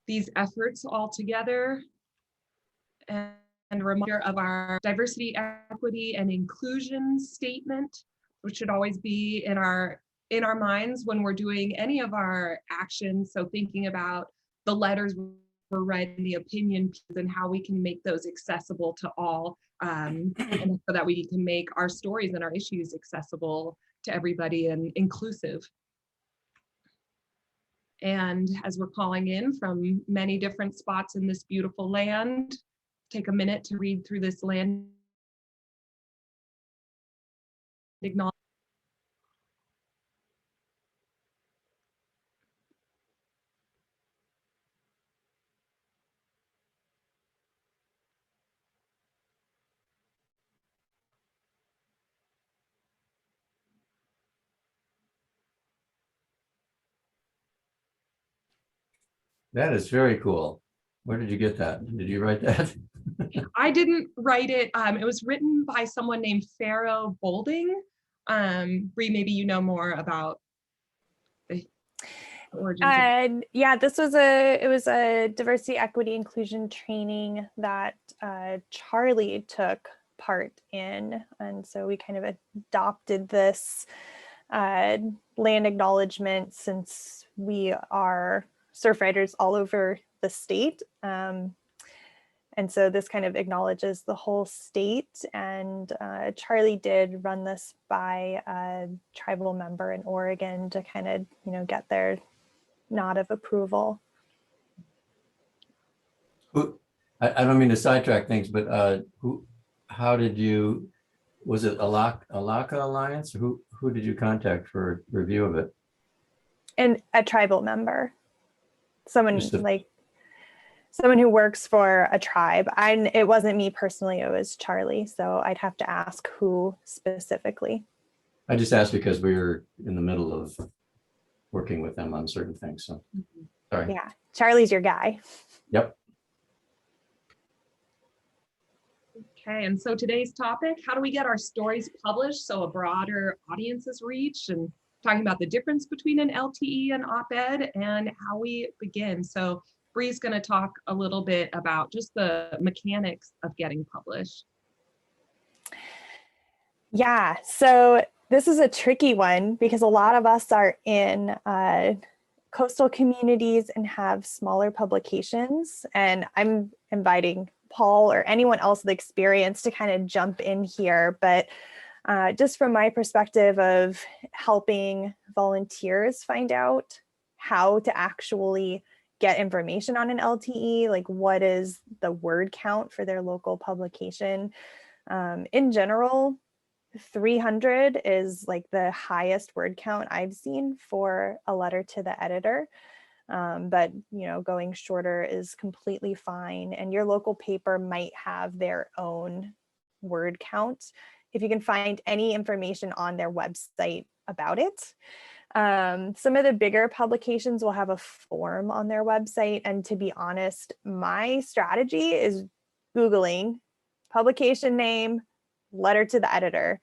these efforts all together, and a reminder of our diversity, equity, and inclusion statement, which should always be in our minds when we're doing any of our actions. So thinking about the letters we're writing, the opinion pieces, and how we can make those accessible to all, and so that we can make our stories and our issues accessible to everybody and inclusive. And as we're calling in from many different spots in this beautiful land, take a minute to read through this land acknowledgement. That is very cool. Where did you get that? Did you write that? I didn't write it. It was written by someone named Pharaoh Bolding. Bree, maybe you know more about the origins. Yeah, it was a diversity, equity, inclusion training that Charlie took part in, and so we kind of adopted this land acknowledgement since we are surf riders all over the state. And so this kind of acknowledges the whole state, and Charlie did run this by a tribal member in Oregon to kind of, get their nod of approval. I don't mean to sidetrack things, but how did you, was it Alaka Alliance? Who did you contact for review of it? And a tribal member, someone who works for a tribe. It wasn't me personally, it was Charlie. So I'd have to ask who specifically. I just asked because we were in the middle of working with them on certain things. So sorry. Yeah, Charlie's your guy. Yep. Okay, and so today's topic, how do we get our stories published so a broader audience is reached, and talking about the difference between an LTE and op-ed and how we begin. So Bree's going to talk a little bit about just the mechanics of getting published. Yeah, so this is a tricky one because a lot of us are in coastal communities and have smaller publications. And I'm inviting Paul or anyone else with experience to kind of jump in here. But just from my perspective of helping volunteers find out how to actually get information on an LTE, like what is the word count for their local publication. In general, 300 is like the highest word count I've seen for a letter to the editor. But going shorter is completely fine. And your local paper might have their own word count if you can find any information on their website about it. Some of the bigger publications will have a form on their website. And to be honest, my strategy is Googling publication name, letter to the editor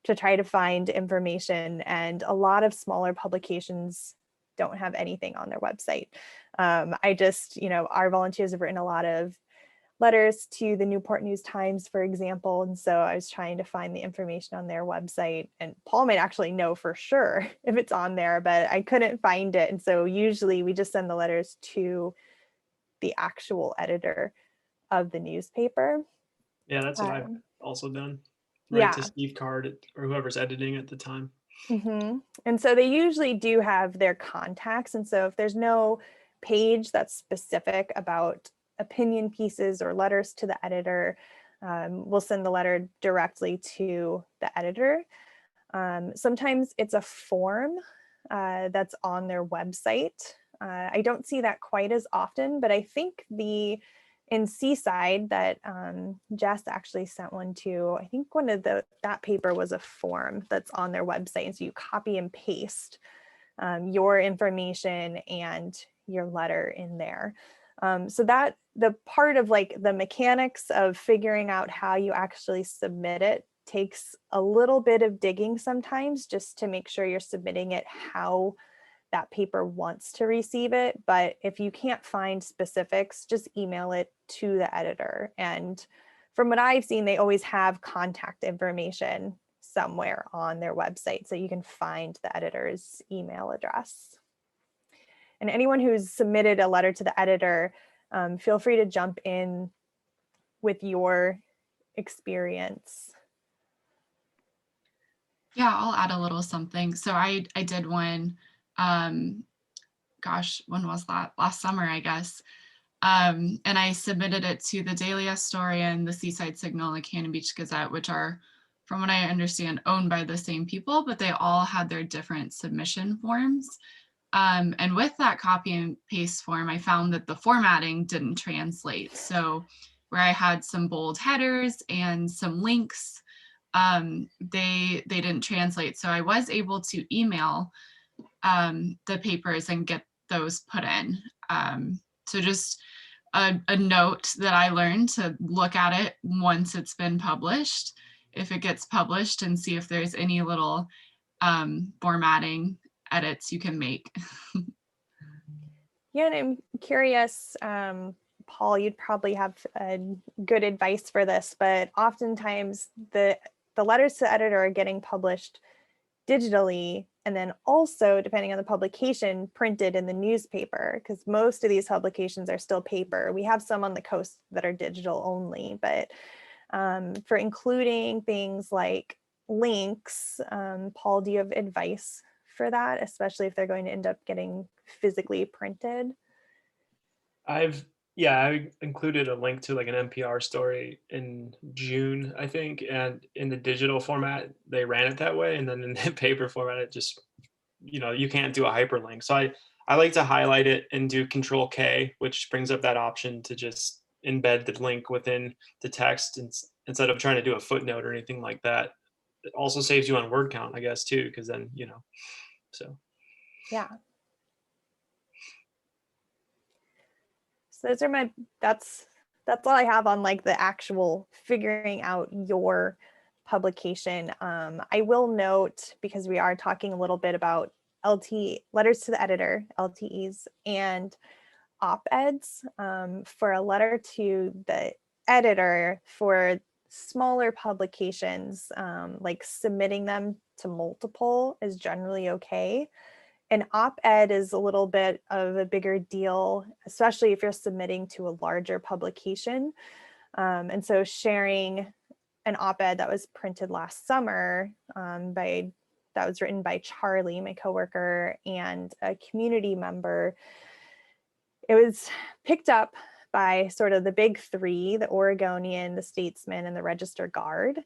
to try to find information. And a lot of smaller publications don't have anything on their website. Our volunteers have written a lot of letters to the Newport News Times, for example. And so I was trying to find the information on their website, and Paul might actually know for sure if it's on there, but I couldn't find it. And so usually we just send the letters to the actual editor of the newspaper. Yeah, that's what I've also done. Right, to Steve Card or whoever's editing at the time. Mm-hmm. And so they usually do have their contacts. And so if there's no page that's specific about opinion pieces or letters to the editor, we'll send the letter directly to the editor. Sometimes it's a form that's on their website. I don't see that quite as often, but I think in Seaside that Jess actually sent one to, I think that paper was a form that's on their website. And so you copy and paste your information and your letter in there. So that the part of like the mechanics of figuring out how you actually submit it takes a little bit of digging sometimes, just to make sure you're submitting it how that paper wants to receive it. But if you can't find specifics, just email it to the editor. And from what I've seen, they always have contact information somewhere on their website, so you can find the editor's email address. And anyone who's submitted a letter to the editor, feel free to jump in with your experience. Yeah, I'll add a little something. So I did one, gosh, when was that? Last summer, I guess. And I submitted it to the Daily Historian, the Seaside Signal, and Cannon Beach Gazette, which are, from what I understand, owned by the same people, but they all had their different submission forms. And with that copy and paste form, I found that the formatting didn't translate. So where I had some bold headers and some links, they didn't translate. So I was able to email the papers and get those put in. So just a note that I learned to look at it once it's been published, if it gets published, and see if there's any little formatting edits you can make. Yeah, and I'm curious, Paul, you'd probably have good advice for this, but oftentimes the letters to the editor are getting published digitally, and then also, depending on the publication, printed in the newspaper, because most of these publications are still paper. We have some on the coast that are digital only, but for including things like links, Paul, do you have advice for that, especially if they're going to end up getting physically printed? I included a link to like an NPR story in June, I think, and in the digital format they ran it that way, and then in the paper format it just, you can't do a hyperlink. So I like to highlight it and do Control K, which brings up that option to just embed the link within the text instead of trying to do a footnote or anything like that. It also saves you on word count, I guess, too, because then so Yeah. So those are that's all I have on like the actual figuring out your publication. I will note, because we are talking a little bit about letters to the editor, LTEs, and op-eds, for a letter to the editor for smaller publications, like submitting them to multiple is generally okay. An op-ed is a little bit of a bigger deal, especially if you're submitting to a larger publication. And so sharing an op-ed that was printed last summer that was written by Charlie, my coworker, and a community member, it was picked up by sort of the big three, the Oregonian, the Statesman, and the Register Guard.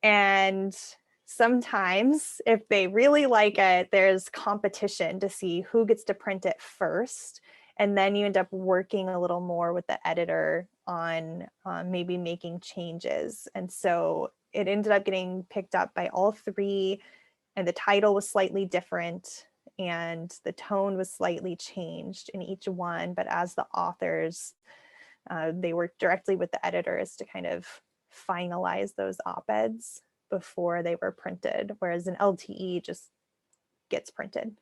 And sometimes if they really like it, there's competition to see who gets to print it first. And then you end up working a little more with the editor on maybe making changes. And so it ended up getting picked up by all three, and the title was slightly different and the tone was slightly changed in each one. But as the authors, they worked directly with the editors to kind of finalize those op-eds before they were printed, whereas an LTE just gets printed.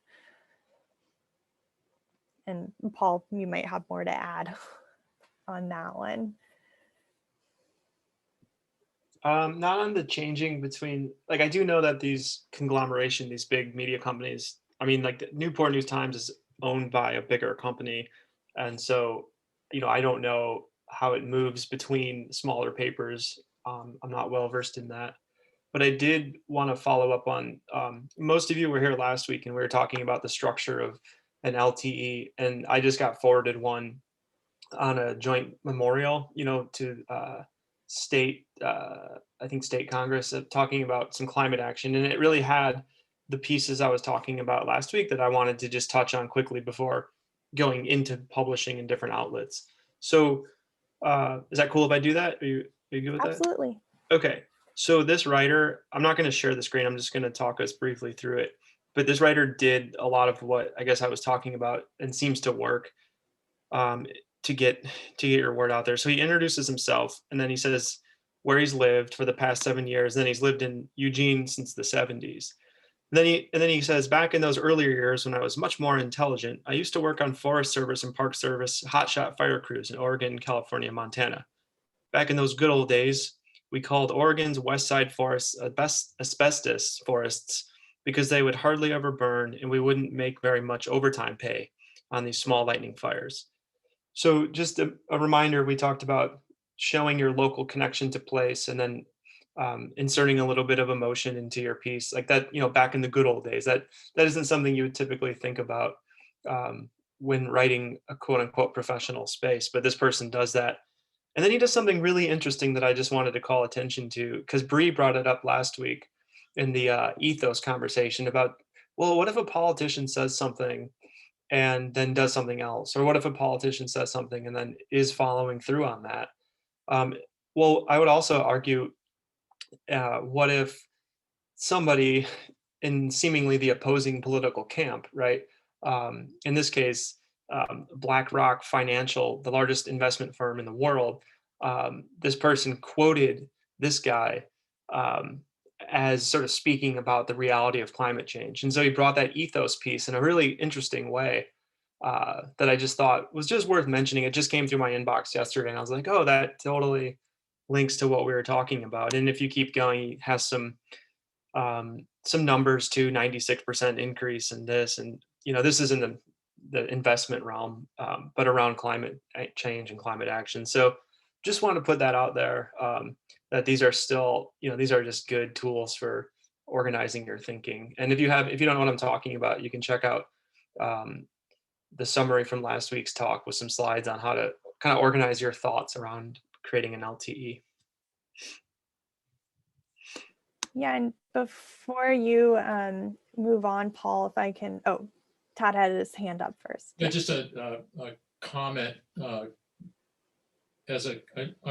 And Paul, you might have more to add on that one. Not on the changing between, like, I do know that these big media companies, I mean, like the Newport News Times is owned by a bigger company. And so, I don't know how it moves between smaller papers. I'm not well versed in that. But I did want to follow up on, most of you were here last week and we were talking about the structure of an LTE. And I just got forwarded one on a joint memorial, to state, I think state Congress, talking about some climate action. And it really had the pieces I was talking about last week that I wanted to just touch on quickly before going into publishing in different outlets. So is that cool if I do that? Are you good with that? Absolutely. Okay. So this writer, I'm not going to share the screen. I'm just going to talk us briefly through it. But this writer did a lot of what I guess I was talking about and seems to work to get your word out there. So he introduces himself and then he says where he's lived for the past 7 years. Then he's lived in Eugene since the 70s. And then he says, back in those earlier years when I was much more intelligent, I used to work on Forest Service and Park Service hotshot fire crews in Oregon, California, Montana. Back in those good old days, we called Oregon's West Side forests asbestos forests because they would hardly ever burn and we wouldn't make very much overtime pay on these small lightning fires. So just a reminder, we talked about showing your local connection to place and then inserting a little bit of emotion into your piece like that, back in the good old days, that isn't something you would typically think about when writing a quote unquote professional space, but this person does that. And then he does something really interesting that I just wanted to call attention to because Bree brought it up last week in the ethos conversation about, well, what if a politician says something and then does something else? Or what if a politician says something and then is following through on that? Um, well, I would also argue, what if somebody in seemingly the opposing political camp, right? In this case, BlackRock Financial, the largest investment firm in the world, this person quoted this guy as sort of speaking about the reality of climate change. And so he brought that ethos piece in a really interesting way that I just thought was just worth mentioning. It just came through my inbox yesterday, and I was like, oh, that totally links to what we were talking about. And if you keep going, he has some numbers too, 96% increase in this. And, this is in the investment realm, but around climate change and climate action. So just want to put that out there, that these are still, these are just good tools for organizing your thinking. And if you don't know what I'm talking about, you can check out the summary from last week's talk with some slides on how to kind of organize your thoughts around creating an LTE. Yeah, and before you move on, Paul, if I can, oh, Todd had his hand up first. Yeah, just a comment. I'm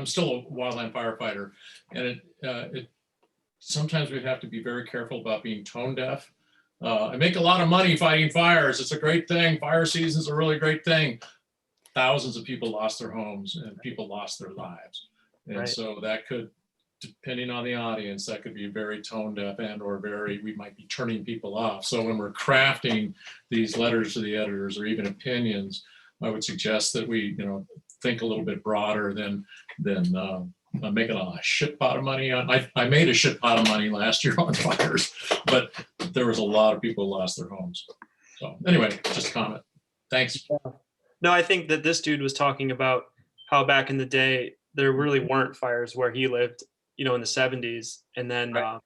still a wildland firefighter, and it sometimes we have to be very careful about being tone deaf. I make a lot of money fighting fires. It's a great thing. Fire season's a really great thing. Thousands of people lost their homes and people lost their lives. And Right. so that could, depending on the audience, that could be very tone deaf or we might be turning people off. So when we're crafting these letters to the editors or even opinions, I would suggest that we, think a little bit broader than making a shit pot of money on. I made a shit pot of money last year on fires, but there was a lot of people who lost their homes. So anyway, just a comment. Thanks. No, I think that this dude was talking about how back in the day, there really weren't fires where he lived, in the 70s. And then, Right.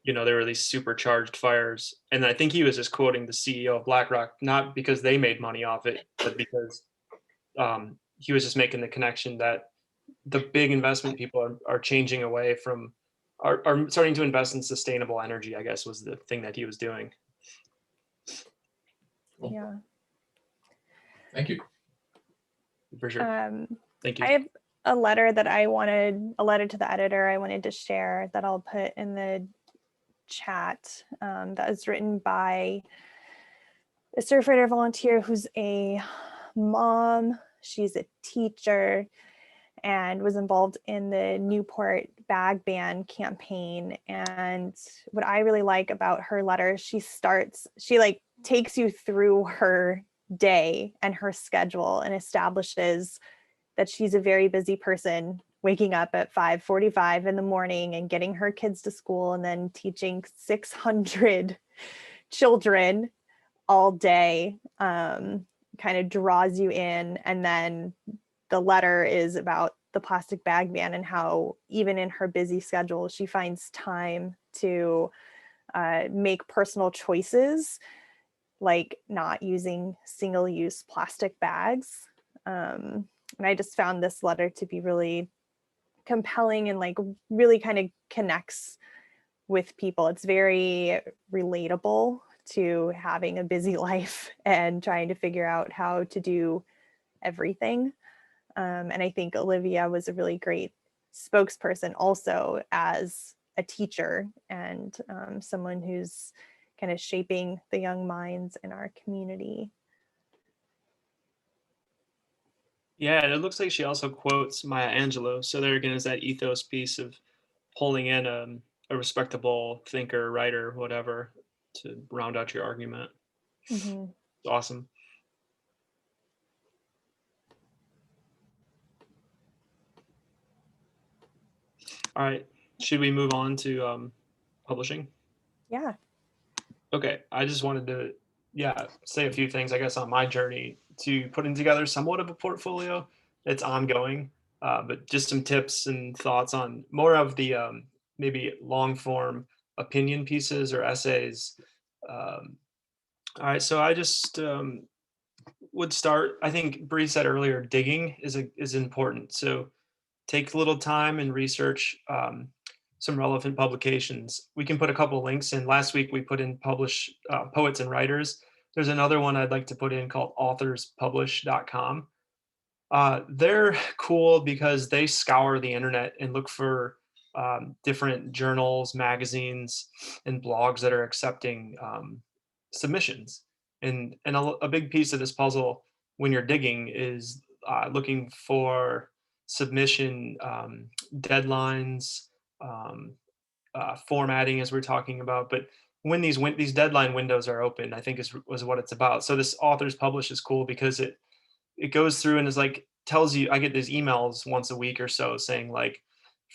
There were these supercharged fires. And I think he was just quoting the CEO of BlackRock, not because they made money off it, but because he was just making the connection that the big investment people are changing away from, are starting to invest in sustainable energy, I guess was the thing that he was doing. Cool. Yeah. Thank you. For sure. Thank you. I have a letter to the editor I wanted to share that I'll put in the chat, that was written by a surfrider volunteer who's a mom. She's a teacher and was involved in the Newport bag ban campaign. And what I really like about her letter, she takes you through her day and her schedule and establishes that she's a very busy person, waking up at 5:45 in the morning and getting her kids to school and then teaching 600 children all day. Kind of draws you in. And then the letter is about the plastic bag ban and how even in her busy schedule, she finds time to make personal choices, like not using single-use plastic bags. And I just found this letter to be really compelling and really kind of connects with people. It's very relatable to having a busy life and trying to figure out how to do everything. And I think Olivia was a really great spokesperson also as a teacher and someone who's kind of shaping the young minds in our community. Yeah, and it looks like she also quotes Maya Angelou. So there again is that ethos piece of pulling in a respectable thinker, writer, whatever, to round out your argument. Mhm. Awesome. All right, should we move on to publishing? Yeah. Okay, I just wanted to, yeah, say a few things, I guess, on my journey to putting together somewhat of a portfolio. It's ongoing, but just some tips and thoughts on more of the maybe long form opinion pieces or essays. Um, all right, so I just would start. I think Bree said earlier, digging is important. So take a little time and research some relevant publications. We can put a couple links in. Last week we put in publish poets and writers. There's another one I'd like to put in called authorspublish.com. They're cool because they scour the internet and look for different journals, magazines, and blogs that are accepting submissions. And a big piece of this puzzle when you're digging is looking for submission deadlines, um, formatting, as we're talking about. But when these deadline windows are open, I think was what it's about. So this authors publish is cool because it goes through and is like tells you. I get these emails once a week or so saying like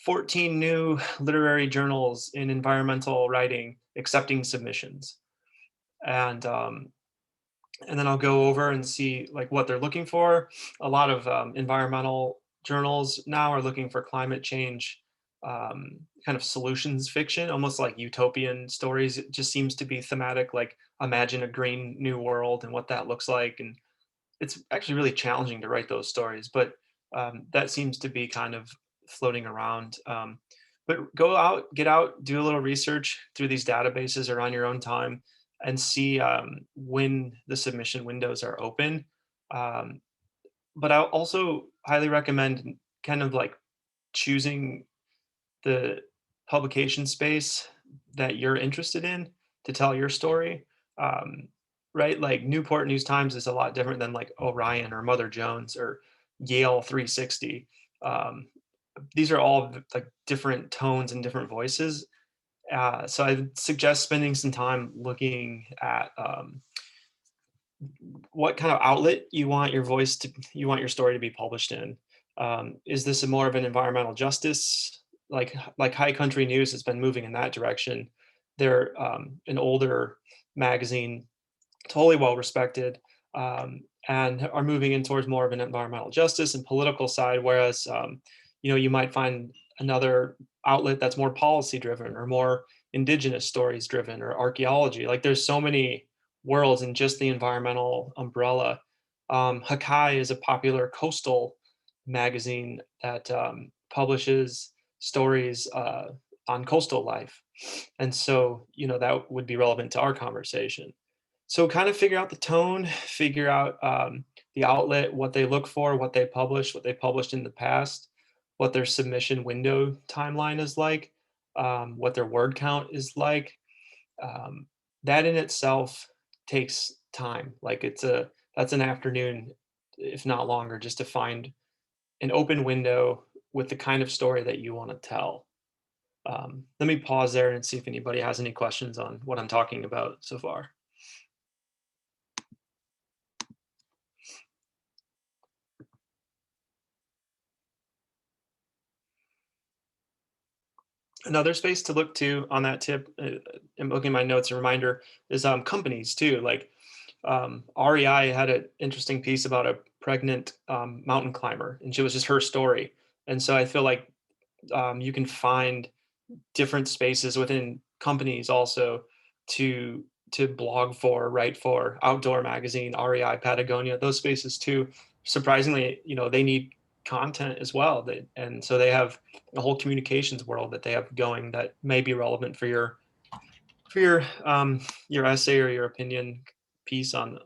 14 new literary journals in environmental writing accepting submissions, and and then I'll go over and see like what they're looking for. A lot of environmental journals now are looking for climate change kind of solutions fiction, almost like utopian stories. It just seems to be thematic, like imagine a green new world and what that looks like. And it's actually really challenging to write those stories, but that seems to be kind of floating around. But go out, get out, do a little research through these databases or on your own time, and see when the submission windows are open. Um, but I also highly recommend kind of like choosing the publication space that you're interested in to tell your story. Um, right? Like Newport News Times is a lot different than like Orion or Mother Jones or Yale 360. Um, these are all like different tones and different voices. So I suggest spending some time looking at what kind of outlet you want your story to be published in. Is this a more of an environmental justice, like High Country News has been moving in that direction? They're an older magazine, totally well respected, and are moving in towards more of an environmental justice and political side. Whereas, you might find another outlet that's more policy driven or more indigenous stories driven or archaeology. Like there's so many worlds in just the environmental umbrella. Hakai is a popular coastal magazine that publishes stories on coastal life. And so, that would be relevant to our conversation. So kind of figure out the tone, figure out the outlet, what they look for, what they published in the past, what their submission window timeline is like, what their word count is like. Um, that in itself takes time. Like that's an afternoon, if not longer, just to find an open window with the kind of story that you want to tell. Let me pause there and see if anybody has any questions on what I'm talking about so far. Another space to look to on that tip, I'm looking at my notes, a reminder, is companies too. Like REI had an interesting piece about a pregnant mountain climber, and it was just her story. And so I feel like you can find different spaces within companies also to blog for, write for. Outdoor Magazine, REI, Patagonia, those spaces too. Surprisingly, they need content as well. And so they have a whole communications world that they have going that may be relevant for your essay or your opinion piece on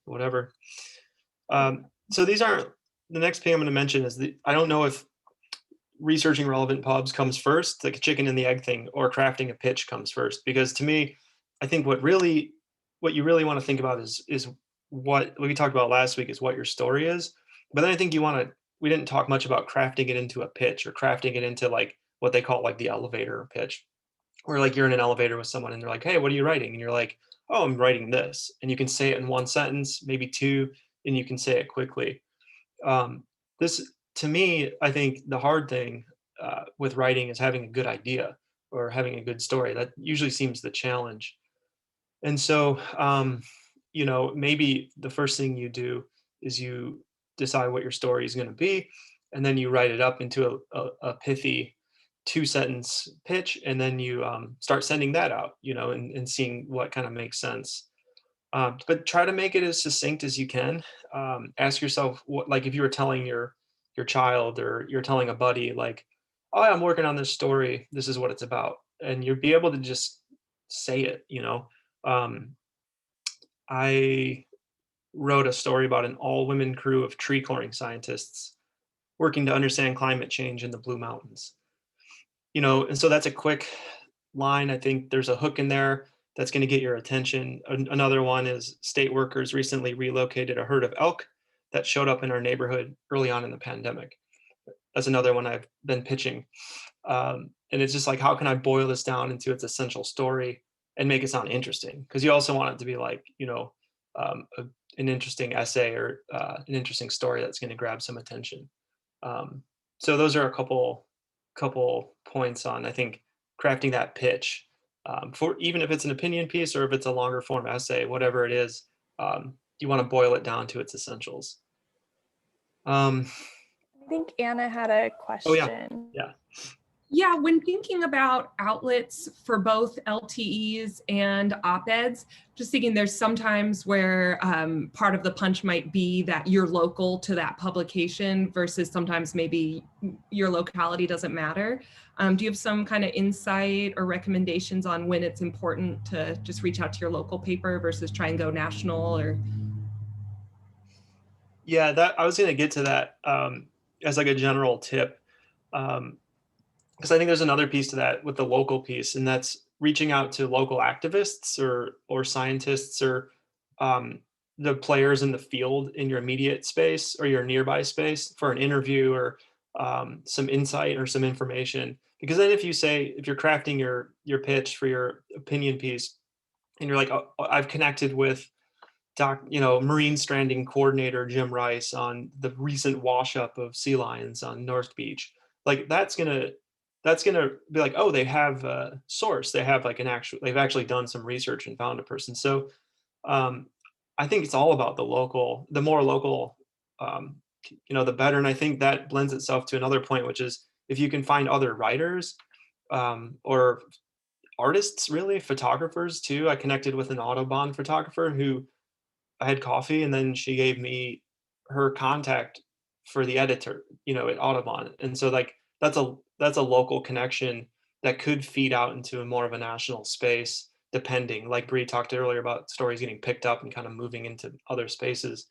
whatever. So these aren't the next thing I'm going to mention is I don't know if researching relevant pubs comes first, like a chicken and the egg thing, or crafting a pitch comes first. Because to me, I think what you really want to think about is what we talked about last week is what your story is. But then I think we didn't talk much about crafting it into a pitch or crafting it into like what they call like the elevator pitch. where like you're in an elevator with someone and they're like, hey, what are you writing? And you're like, oh, I'm writing this. And you can say it in one sentence, maybe two, and you can say it quickly. This, to me, I think the hard thing with writing is having a good idea or having a good story. That usually seems the challenge. And so, you know, maybe the first thing you do is you decide what your story is going to be, and then you write it up into a pithy 2-sentence pitch, and then you start sending that out, you know, and seeing what kind of makes sense. But try to make it as succinct as you can. Ask yourself, what, like if you were telling your child or you're telling a buddy, like, oh, I'm working on this story. This is what it's about, and you'll be able to just say it. You know, um, I wrote a story about an all-women crew of tree clearing scientists working to understand climate change in the Blue Mountains. You know, and so that's a quick line. I think there's a hook in there that's going to get your attention. Another one is state workers recently relocated a herd of elk that showed up in our neighborhood early on in the pandemic. That's another one I've been pitching. And it's just like, how can I boil this down into its essential story and make it sound interesting? Because you also want it to be like, you know, an interesting essay or an interesting story that's going to grab some attention. So those are a couple points on, I think, crafting that pitch for, even if it's an opinion piece or if it's a longer form essay, whatever it is, you want to boil it down to its essentials. I think Anna had a Oh yeah, question. yeah. Yeah, when thinking about outlets for both LTEs and op-eds, just thinking there's sometimes where part of the punch might be that you're local to that publication versus sometimes maybe your locality doesn't matter. Do you have some kind of insight or recommendations on when it's important to just reach out to your local paper versus try and go national? Or Yeah, that I was going to get to that as like a general tip. Because I think there's another piece to that with the local piece, and that's reaching out to local activists or scientists or the players in the field in your immediate space or your nearby space for an interview or some insight or some information. Because then if you're crafting your pitch for your opinion piece, and you're like, oh, I've connected with marine stranding coordinator Jim Rice on the recent wash up of sea lions on North Beach, like that's gonna be like, oh, they have a source, they have like they've actually done some research and found a person. So I think it's all about the more local, the better. And I think that blends itself to another point, which is if you can find other writers or artists, really photographers too. I connected with an Autobahn photographer who I had coffee, and then she gave me her contact for the editor, at Audubon. And so like that's a local connection that could feed out into a more of a national space, depending. Like Bree talked earlier about stories getting picked up and kind of moving into other spaces.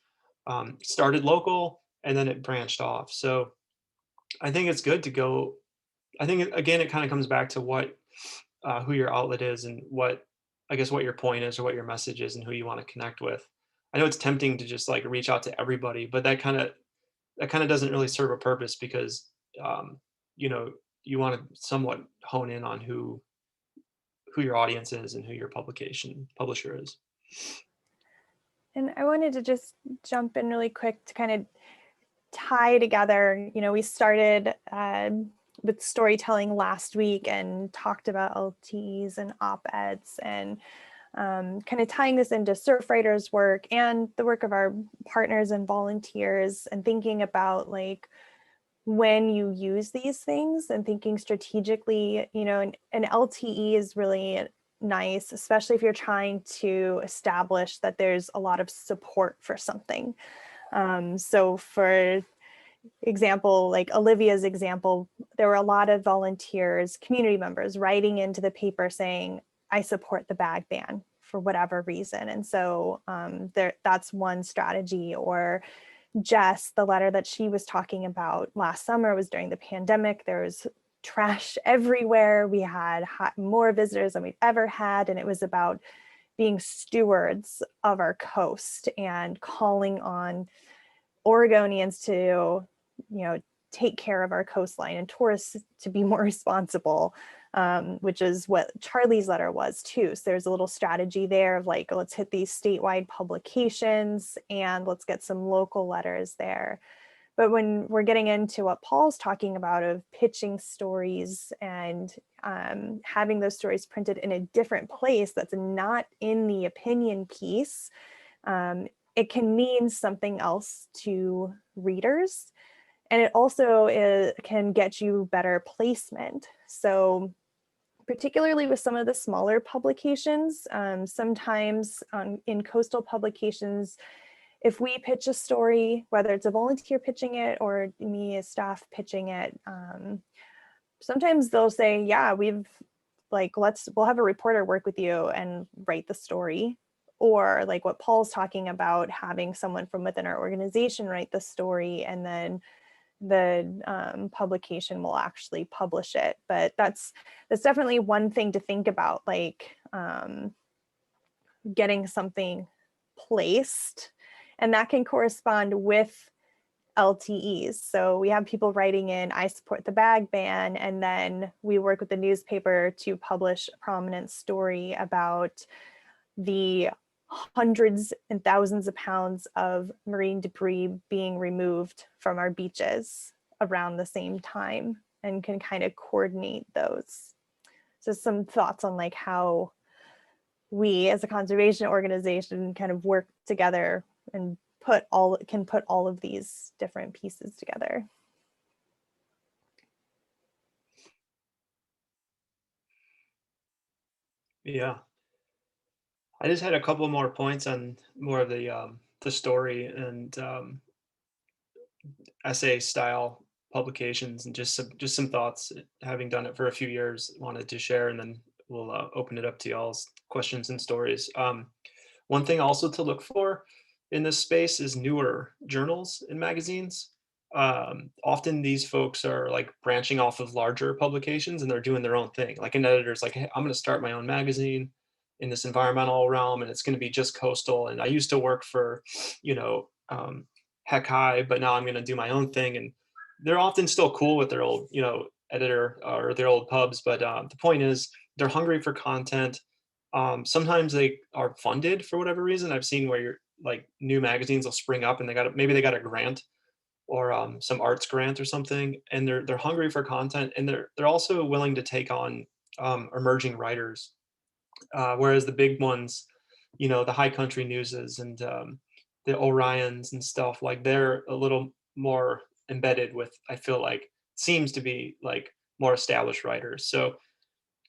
Started local and then it branched off. So I think it's good to go. I think again, it kind of comes back to who your outlet is and what your point is or what your message is and who you want to connect with. I know it's tempting to just like reach out to everybody, but that kind of doesn't really serve a purpose because you want to somewhat hone in on who your audience is and who your publisher is. And I wanted to just jump in really quick to kind of tie together, we started with storytelling last week and talked about LTEs and op-eds and kind of tying this into surf writers' work and the work of our partners and volunteers and thinking about like when you use these things and thinking strategically, an LTE is really nice, especially if you're trying to establish that there's a lot of support for something. So for example, like Olivia's example, there were a lot of volunteers, community members writing into the paper saying, I support the bag ban for whatever reason. And so that's one strategy. Or Jess, the letter that she was talking about last summer was during the pandemic. There was trash everywhere. We had more visitors than we've ever had. And it was about being stewards of our coast and calling on Oregonians to, take care of our coastline and tourists to be more responsible. which is what Charlie's letter was too. So there's a little strategy there of like, let's hit these statewide publications and let's get some local letters there. But when we're getting into what Paul's talking about of pitching stories and having those stories printed in a different place that's not in the opinion piece, it can mean something else to readers. And it also can get you better placement. So particularly with some of the smaller publications, sometimes in coastal publications, if we pitch a story, whether it's a volunteer pitching it or me as staff pitching it, sometimes they'll say, yeah, we'll have a reporter work with you and write the story. Or like what Paul's talking about, having someone from within our organization write the story, and then the publication will actually publish it. But that's definitely one thing to think about, like getting something placed, and that can correspond with LTEs. So we have people writing in, I support the bag ban, and then we work with the newspaper to publish a prominent story about the hundreds and thousands of pounds of marine debris being removed from our beaches around the same time, and can kind of coordinate those. So some thoughts on like how we as a conservation organization kind of work together and can put all of these different pieces together. Yeah. I just had a couple more points on more of the story and essay style publications, and just some thoughts, having done it for a few years, wanted to share, and then we'll open it up to y'all's questions and stories. One thing also to look for in this space is newer journals and magazines. Often these folks are like branching off of larger publications and they're doing their own thing. Like an editor's like, hey, I'm going to start my own magazine in this environmental realm, and it's going to be just coastal. And I used to work for, Heck High, but now I'm going to do my own thing. And they're often still cool with their old, editor or their old pubs. But the point is, they're hungry for content. Sometimes they are funded for whatever reason. I've seen where you're like new magazines will spring up and maybe they got a grant or some arts grant or something, and they're hungry for content, and they're also willing to take on emerging writers, whereas the big ones, the High Country Newses and the Orions and stuff, like they're a little more embedded with, I feel like, seems to be like more established writers. So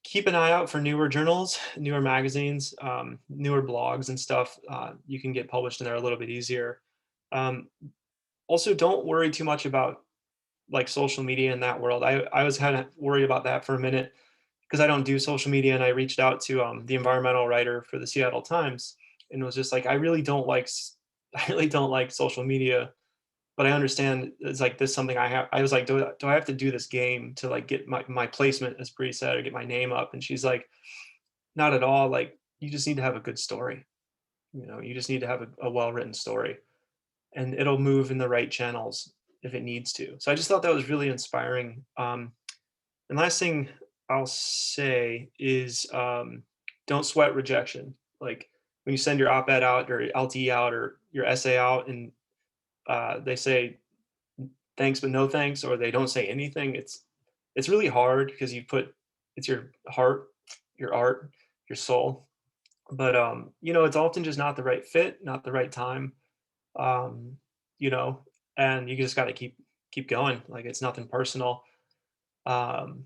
keep an eye out for newer journals, newer magazines, newer blogs and stuff. You can get published in there a little bit easier. Also, don't worry too much about like social media in that world. I was kind of worried about that for a minute because I don't do social media, and I reached out to the environmental writer for the Seattle Times and was just like, I really don't like social media, but I understand it's like this something I was like, do I have to do this game to like get my placement, as Bree said, or get my name up? And she's like, not at all. Like, you just need to have a good story. You just need to have a well-written story, and it'll move in the right channels if it needs to. So I just thought that was really inspiring. And last thing I'll say is don't sweat rejection. Like when you send your op-ed out or LTE out or your essay out, and they say thanks but no thanks, or they don't say anything, it's really hard because it's your heart, your art, your soul. But it's often just not the right fit, not the right time. um, and you just got to keep going. Like, it's nothing personal. Um,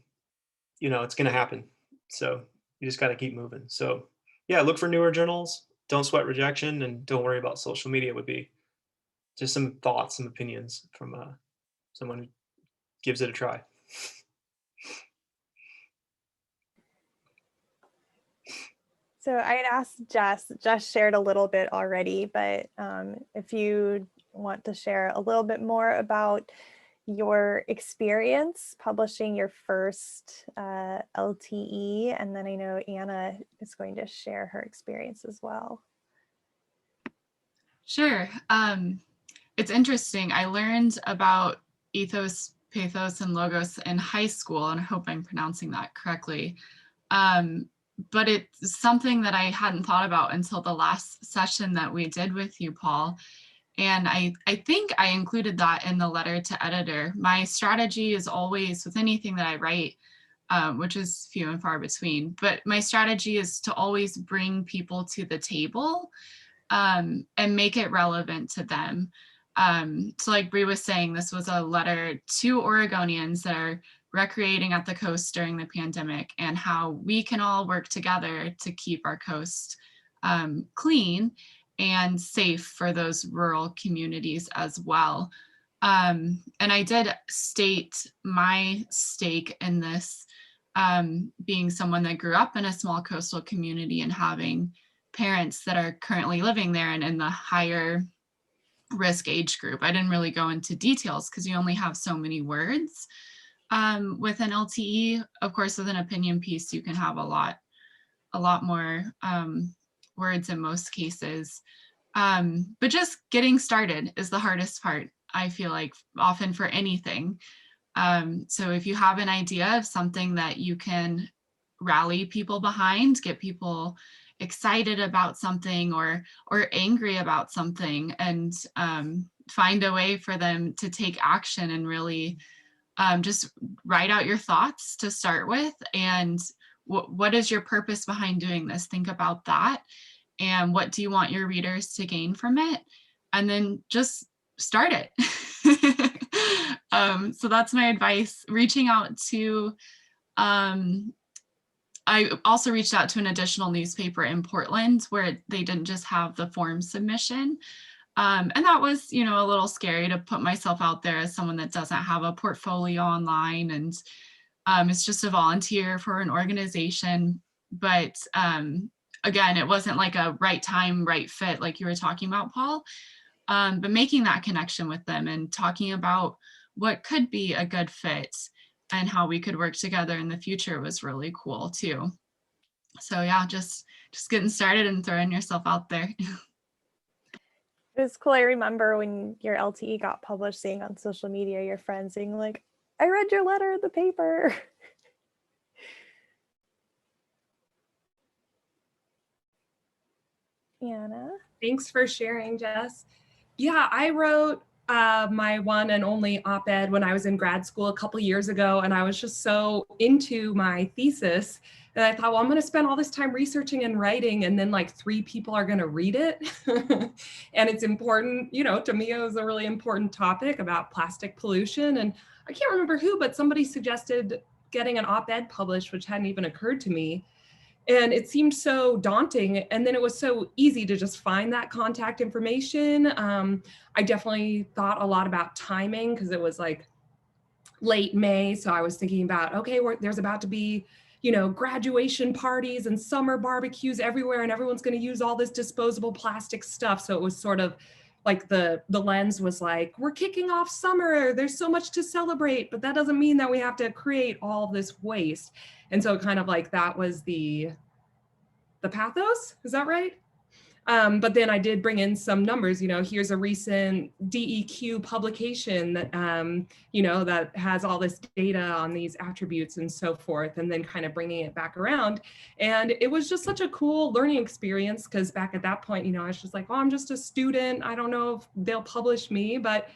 it's going to happen. So you just got to keep moving. So yeah, look for newer journals. Don't sweat rejection, and don't worry about social media. Would be just some thoughts, some opinions from someone who gives it a try. So I had asked Jess shared a little bit already, but if you want to share a little bit more about your experience publishing your first LTE, and then I know Anna is going to share her experience as well. Sure. It's interesting. I learned about ethos pathos and logos in high school, and I hope I'm pronouncing that correctly. But it's something that I hadn't thought about until the last session that we did with you, Paul. And I think I included that in the letter to editor. My strategy is always, with anything that I write, which is few and far between, but my strategy is to always bring people to the table and make it relevant to them. So like Bree was saying, this was a letter to Oregonians that are recreating at the coast during the pandemic, and how we can all work together to keep our coast clean and safe for those rural communities as well. And I did state my stake in this, being someone that grew up in a small coastal community and having parents that are currently living there and in the higher risk age group. I didn't really go into details because you only have so many words with an LTE. Of course, with an opinion piece, you can have a lot more words in most cases. But just getting started is the hardest part, I feel like, often for anything. So if you have an idea of something that you can rally people behind, get people excited about something or angry about something, and find a way for them to take action and really just write out your thoughts to start with. And what is your purpose behind doing this? Think about that. And what do you want your readers to gain from it? And then just start it. So that's my advice. Reaching out to, I also reached out to an additional newspaper in Portland where they didn't just have the form submission. And that was, a little scary to put myself out there as someone that doesn't have a portfolio online, and it's just a volunteer for an organization. But again, it wasn't like a right time, right fit, like you were talking about, Paul. But making that connection with them and talking about what could be a good fit and how we could work together in the future was really cool too. So yeah, just getting started and throwing yourself out there. It was cool. I remember when your LTE got published, seeing on social media your friends saying like, I read your letter in the paper. Anna? Thanks for sharing, Jess. Yeah, I wrote my one and only op-ed when I was in grad school a couple years ago, and I was just so into my thesis that I thought, well, I'm going to spend all this time researching and writing, and then like 3 people are going to read it. And it's important, to me, it was a really important topic about plastic pollution. And I can't remember who, but somebody suggested getting an op-ed published, which hadn't even occurred to me. And it seemed so daunting. And then it was so easy to just find that contact information. I definitely thought a lot about timing because it was like late May. So I was thinking about, okay, there's about to be, graduation parties and summer barbecues everywhere, and everyone's going to use all this disposable plastic stuff. So it was sort of like the lens was like, we're kicking off summer, there's so much to celebrate, but that doesn't mean that we have to create all this waste. And so kind of like that was the pathos, is that right? But then I did bring in some numbers, here's a recent DEQ publication that, that has all this data on these attributes and so forth, and then kind of bringing it back around. And it was just such a cool learning experience, because back at that point, I was just like, oh, I'm just a student. I don't know if they'll publish me, but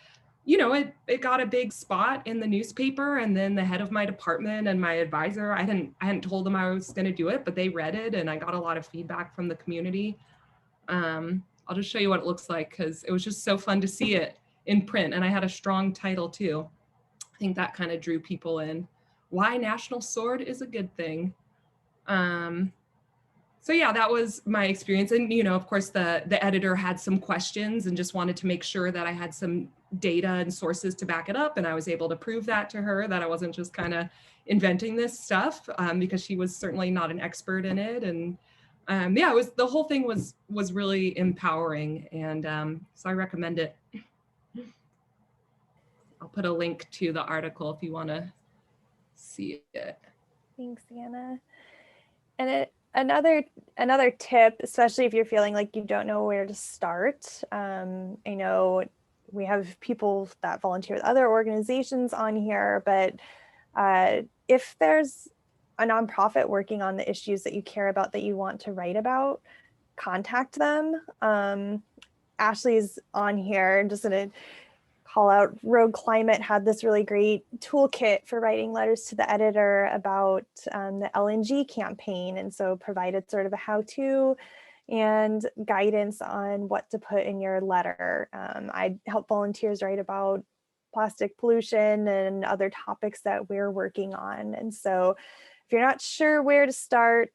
it got a big spot in the newspaper. And then the head of my department and my advisor, I hadn't told them I was going to do it, but they read it, and I got a lot of feedback from the community. I'll just show you what it looks like, because it was just so fun to see it in print, and I had a strong title too. I think that kind of drew people in. Why National Sword is a good thing. So yeah, that was my experience. And, of course, the editor had some questions and just wanted to make sure that I had some data and sources to back it up. And I was able to prove that to her, that I wasn't just kind of inventing this stuff, because she was certainly not an expert in it. And yeah, the whole thing was really empowering. And so I recommend it. I'll put a link to the article if you want to see it. Thanks, Anna. And another tip, especially if you're feeling like you don't know where to start. I know we have people that volunteer with other organizations on here, but if there's a nonprofit working on the issues that you care about that you want to write about, contact them. Ashley's on here, just gonna call out Rogue Climate had this really great toolkit for writing letters to the editor about the LNG campaign, and so provided sort of a how-to and guidance on what to put in your letter. I help volunteers write about plastic pollution and other topics that we're working on. And so if you're not sure where to start,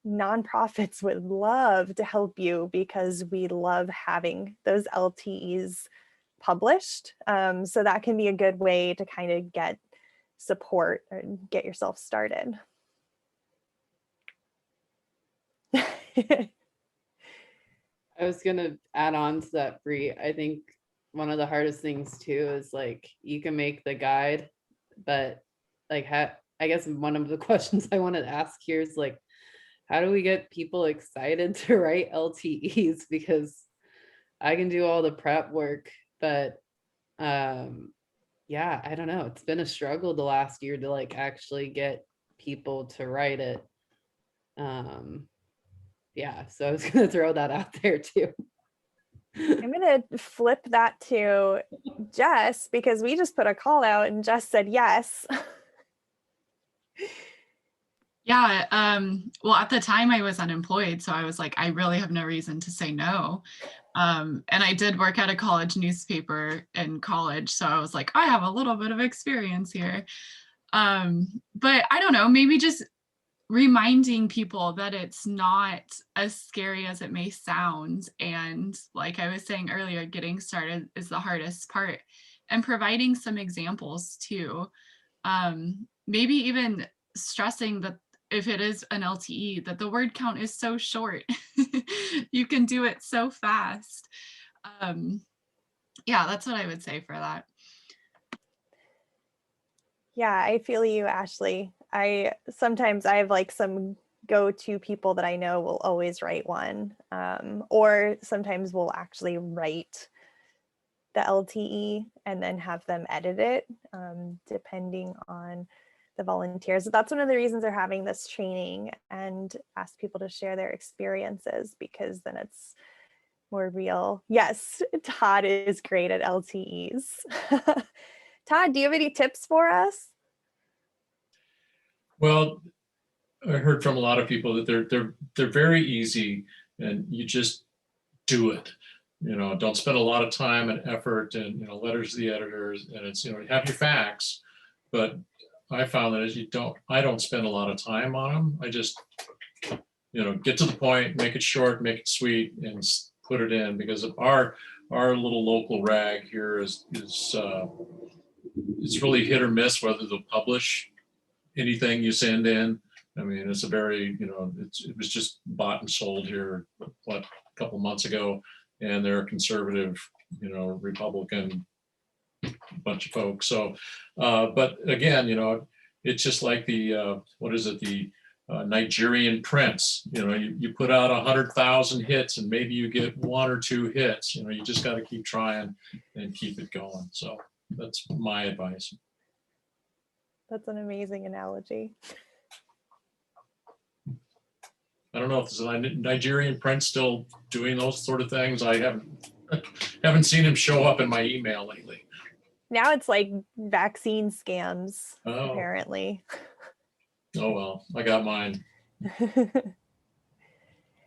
nonprofits would love to help you because we love having those LTEs published. So that can be a good way to kind of get support and get yourself started. I was gonna add on to that, Bree. I think one of the hardest things too is like you can make the guide, but like I guess one of the questions I wanted to ask here is like, how do we get people excited to write LTEs? Because I can do all the prep work, but yeah, I don't know. It's been a struggle the last year to like actually get people to write it. Yeah, so I was gonna throw that out there too. I'm gonna flip that to Jess because we just put a call out and Jess said yes. Yeah, well, at the time I was unemployed, so I was like, I really have no reason to say no. And I did work at a college newspaper in college, so I was like, I have a little bit of experience here. But I don't know, maybe just reminding people that it's not as scary as it may sound. And like I was saying earlier, getting started is the hardest part, and providing some examples too. Maybe even stressing that if it is an LTE, that the word count is so short. You can do it so fast. Yeah, that's what I would say for that. Yeah, I feel you, Ashley. Sometimes I have like some go-to people that I know will always write one, or sometimes we'll actually write the LTE and then have them edit it, depending on the volunteers. That's one of the reasons they're having this training and ask people to share their experiences, because then it's more real. Yes, Todd is great at LTEs. Todd, do you have any tips for us? Well, I heard from a lot of people that they're very easy, and you just do it. You know, don't spend a lot of time and effort and, you know, letters to the editors, and it's, you know, you have your facts, but I found that I don't spend a lot of time on them. I just, you know, get to the point, make it short, make it sweet, and put it in, because of our little local rag here is it's really hit or miss whether they'll publish anything you send in. I mean, it's a very, you know, it was just bought and sold here, what, a couple months ago, and they're a conservative, you know, Republican bunch of folks. So, but again, you know, it's just like the, what is it, the Nigerian prince, you know, you put out 100,000 hits and maybe you get 1 or 2 hits, you know, you just got to keep trying and keep it going. So that's my advice. That's an amazing analogy. I don't know if there's a Nigerian prince still doing those sort of things. I haven't seen him show up in my email lately. Now it's like vaccine scams, Oh. apparently. Oh, well, I got mine.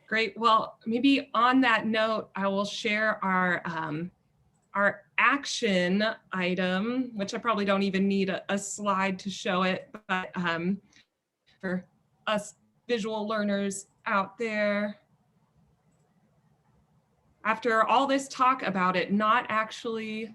Great. Well, maybe on that note, I will share our action item, which I probably don't even need a slide to show it, but for us visual learners out there, after all this talk about it not actually,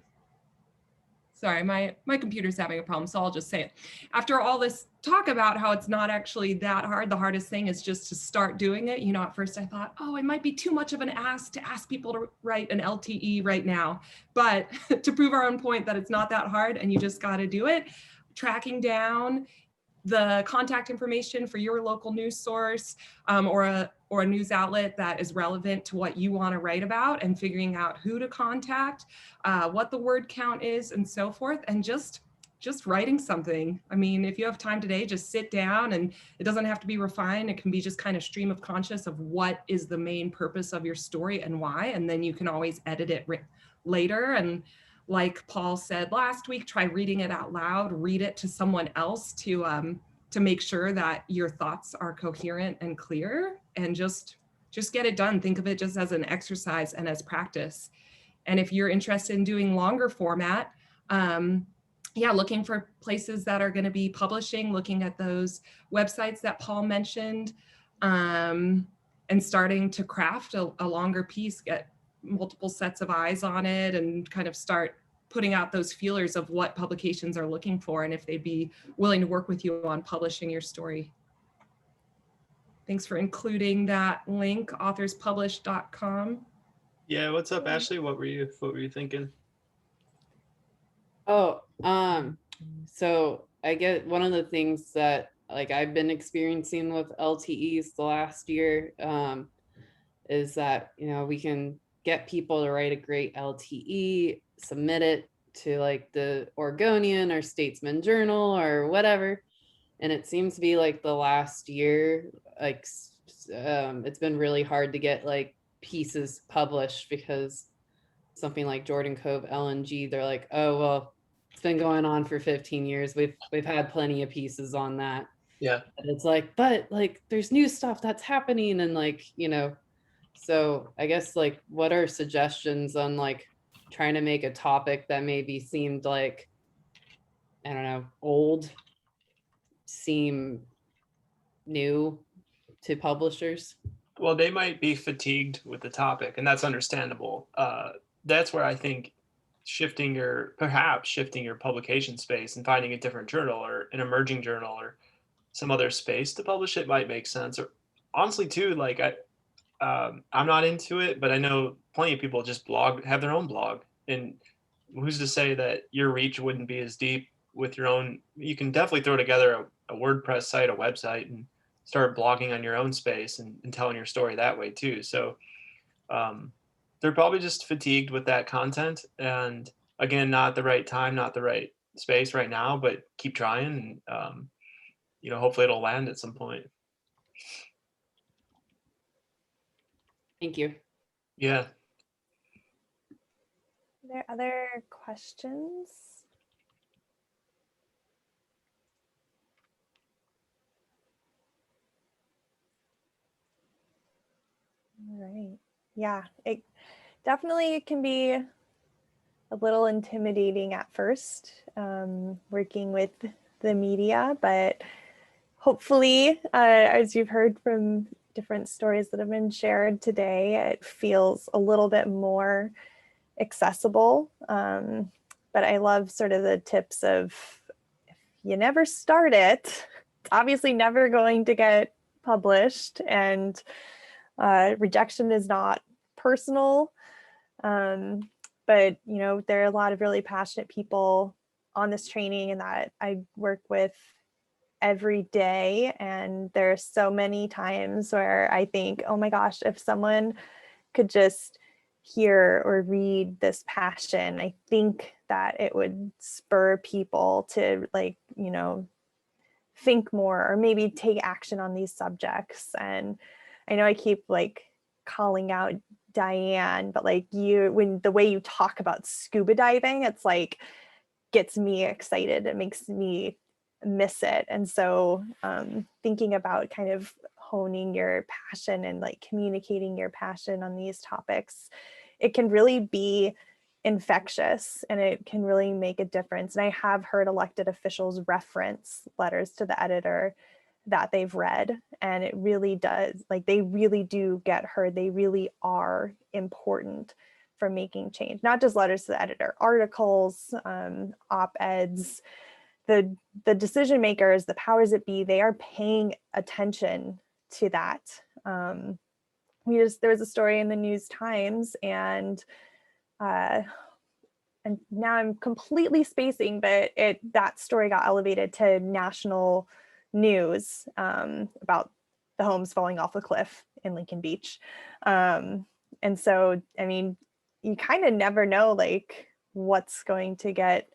sorry, my computer's having a problem, so I'll just say it. After all this talk about how it's not actually that hard, the hardest thing is just to start doing it. You know, at first I thought, oh, it might be too much of an ask to ask people to write an LTE right now. But to prove our own point that it's not that hard and you just got to do it, tracking down the contact information for your local news source, or a news outlet that is relevant to what you want to write about, and figuring out who to contact, what the word count is, and so forth, and just writing something. I mean, if you have time today, just sit down, and it doesn't have to be refined. It can be just kind of stream of conscious of what is the main purpose of your story and why, and then you can always edit it later. And like Paul said last week, try reading it out loud, read it to someone else to make sure that your thoughts are coherent and clear, and just get it done. Think of it just as an exercise and as practice. And if you're interested in doing longer format, looking for places that are going to be publishing, looking at those websites that Paul mentioned, and starting to craft a longer piece, get multiple sets of eyes on it, and kind of start putting out those feelers of what publications are looking for and if they'd be willing to work with you on publishing your story. Thanks for including that link, authorspublish.com. Yeah, what's up, Ashley? What were you thinking? Oh, so I get one of the things that like I've been experiencing with LTEs the last year, is that, you know, we can get people to write a great LTE, submit it to like the Oregonian or Statesman Journal or whatever. And it seems to be like the last year, like it's been really hard to get like pieces published, because something like Jordan Cove LNG, they're like, oh, well, it's been going on for 15 years. We've had plenty of pieces on that. Yeah. And it's like, but like there's new stuff that's happening, and like, you know, so I guess like what are suggestions on like trying to make a topic that maybe seemed like, I don't know, old, seem new to publishers? Well, they might be fatigued with the topic, and that's understandable. That's where I think perhaps shifting your publication space and finding a different journal or an emerging journal or some other space to publish it might make sense. Or honestly, too, like I'm not into it, but I know plenty of people just have their own blog, and who's to say that your reach wouldn't be as deep with your own? You can definitely throw together a WordPress site, a website, and start blogging on your own space and telling your story that way too. So they're probably just fatigued with that content, and again, not the right time, not the right space right now, but keep trying, and hopefully it'll land at some point. Thank you. Yeah. Are there other questions? All right. Yeah, it definitely can be a little intimidating at first, working with the media, but hopefully, as you've heard from different stories that have been shared today, it feels a little bit more accessible. But I love sort of the tips of, if you never start it, it's obviously never going to get published, and rejection is not personal. But there are a lot of really passionate people on this training and that I work with every day, and there are so many times where I think, oh my gosh, if someone could just hear or read this passion, I think that it would spur people to think more or maybe take action on these subjects. And I know I keep calling out Diane, but when the way you talk about scuba diving, it's gets me excited. It makes me miss it. And so thinking about kind of honing your passion and communicating your passion on these topics, it can really be infectious and it can really make a difference. And I have heard elected officials reference letters to the editor that they've read, and it really does, they really do get heard. They really are important for making change, not just letters to the editor, articles, op-eds. The decision makers, the powers that be, they are paying attention to that. There was a story in the News Times, and now I'm completely spacing, but that story got elevated to national news about the homes falling off a cliff in Lincoln Beach. And so, I mean, you kind of never know like what's going to get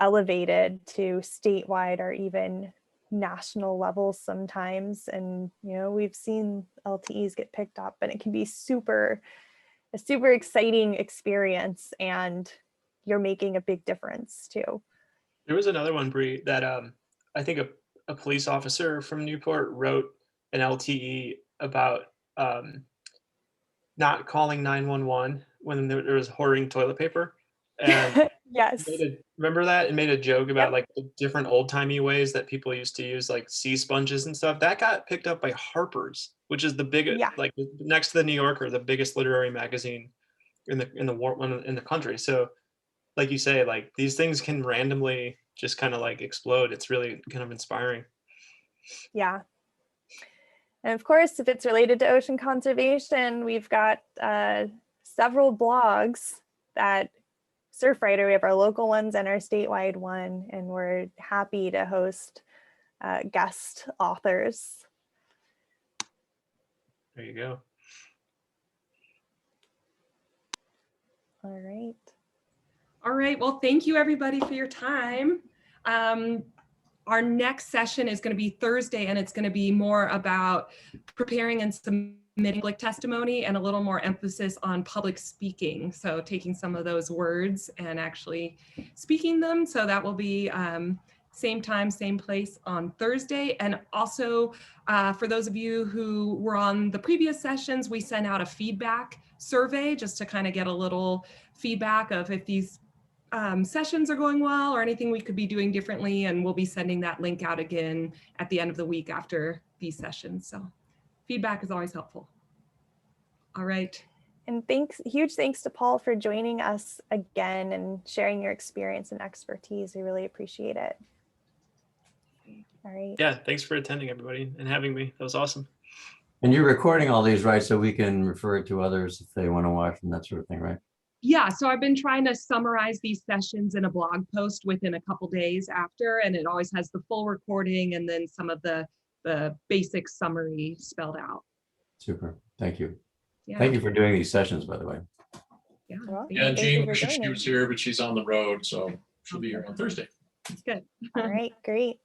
elevated to statewide or even national levels sometimes. And, you know, we've seen LTEs get picked up, and it can be a super exciting experience, and you're making a big difference too. There was another one, Bree, that I think a police officer from Newport wrote an LTE about not calling 911 when there was hoarding toilet paper. And Yes. remember that? It made a joke about Yep. like the different old-timey ways that people used to use like sea sponges and stuff. That got picked up by Harper's, which is the biggest, Yeah. like next to the New Yorker, the biggest literary magazine in the country. So like you say, like these things can randomly just kind of like explode. It's really kind of inspiring. Yeah. And of course, if it's related to ocean conservation, we've got several blogs that Surfrider, we have our local ones and our statewide one, and we're happy to host guest authors. There you go. All right. All right, well, thank you everybody for your time. Our next session is going to be Thursday, and it's going to be more about preparing and submitting public testimony and a little more emphasis on public speaking. So taking some of those words and actually speaking them. So that will be same time, same place on Thursday. And also for those of you who were on the previous sessions, we sent out a feedback survey just to kind of get a little feedback of if these sessions are going well or anything we could be doing differently. And we'll be sending that link out again at the end of the week after these sessions. So feedback is always helpful. All right. And huge thanks to Paul for joining us again and sharing your experience and expertise. We really appreciate it. All right. Yeah, thanks for attending, everybody, and having me. That was awesome. And you're recording all these, right? So we can refer it to others if they want to watch and that sort of thing, right? Yeah, so I've been trying to summarize these sessions in a blog post within a couple days after, and it always has the full recording and then some of the basic summary spelled out. Super. Thank you. Yeah. Thank you for doing these sessions, by the way. Yeah, Well, thank Yeah, you. Jean for wished she joining. was here, but she's on the road, so she'll be here on Thursday. It's good. All right, great.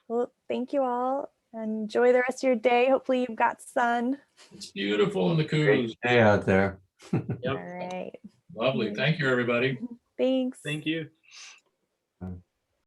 Well, thank you all. Enjoy the rest of your day. Hopefully you've got sun. It's beautiful in the Great coos. day out there. Yep. All right. Lovely. Thank you, everybody. Thanks. Thank you.